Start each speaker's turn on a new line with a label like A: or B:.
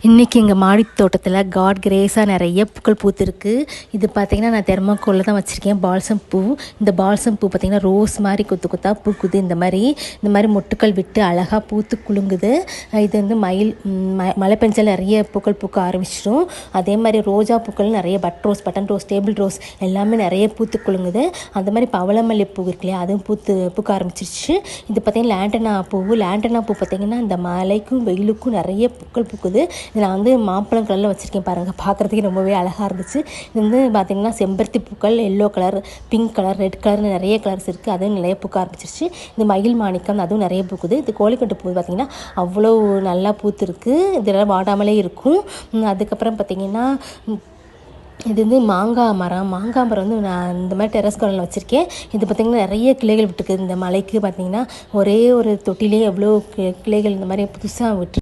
A: இன்றைக்கி எங்கள் மாடி தோட்டத்தில் காட் கிரேஸாக நிறைய பூக்கள் பூத்துருக்கு. இது பார்த்திங்கன்னா நான் தெர்மாக்கோலில் தான் வச்சுருக்கேன். பால்சம் பூ. இந்த பால்சம் பூ பார்த்திங்கன்னா ரோஸ் மாதிரி கொத்து கொத்தாக பூக்குது. இந்த மாதிரி மொட்டுக்கள் விட்டு அழகாக பூத்து குலுங்குது. இது வந்து மழை பெஞ்சால் நிறைய பூக்கள் பூக்க ஆரம்பிச்சிடும். அதே மாதிரி ரோஜா பூக்கள் நிறைய பட்டன் ரோஸ் டேபிள் ரோஸ் எல்லாமே நிறைய பூத்து குலுங்குது. அந்த மாதிரி பவளமல்லி பூ இருக்கு இல்லையா, அதுவும் பூக்க ஆரம்பிச்சிருச்சு. இது பார்த்திங்கன்னா லேண்டனா பூ பார்த்திங்கன்னா இந்த மழைக்கும் வெயிலுக்கும் நிறைய பூக்கள் பூக்குது. இதில் வந்து மாம்பழம் கலரில் வச்சுருக்கேன் பாருங்கள், பார்க்குறதுக்கு ரொம்பவே அழகாக இருந்துச்சு. இது வந்து பார்த்திங்கன்னா செம்பருத்தி பூக்கள், yellow colour, pink colour, red கலர்னு நிறைய கலர்ஸ் இருக்குது. அதுவும் நிறைய பூக்க ஆரம்பிச்சிருச்சு. இந்த மயில் மாணிக்கம் அதுவும் நிறைய பூக்குது. இது கோழிக்கட்டு பூ பார்த்திங்கன்னா அவ்வளோ நல்லா பூத்துருக்கு. இதெல்லாம் வாடாமலே இருக்கும். அதுக்கப்புறம் பார்த்திங்கன்னா இது வந்து மாங்காய் மரம் வந்து நான் இந்த மாதிரி டெரஸ் கார்டனில் வச்சுருக்கேன். இது பார்த்திங்கன்னா நிறைய கிளைகள் விட்டுருக்கு. இந்த மலைக்கு பார்த்திங்கன்னா ஒரே ஒரு தொட்டிலே எவ்வளோ கிளைகள் இந்த மாதிரி புதுசாக விட்டு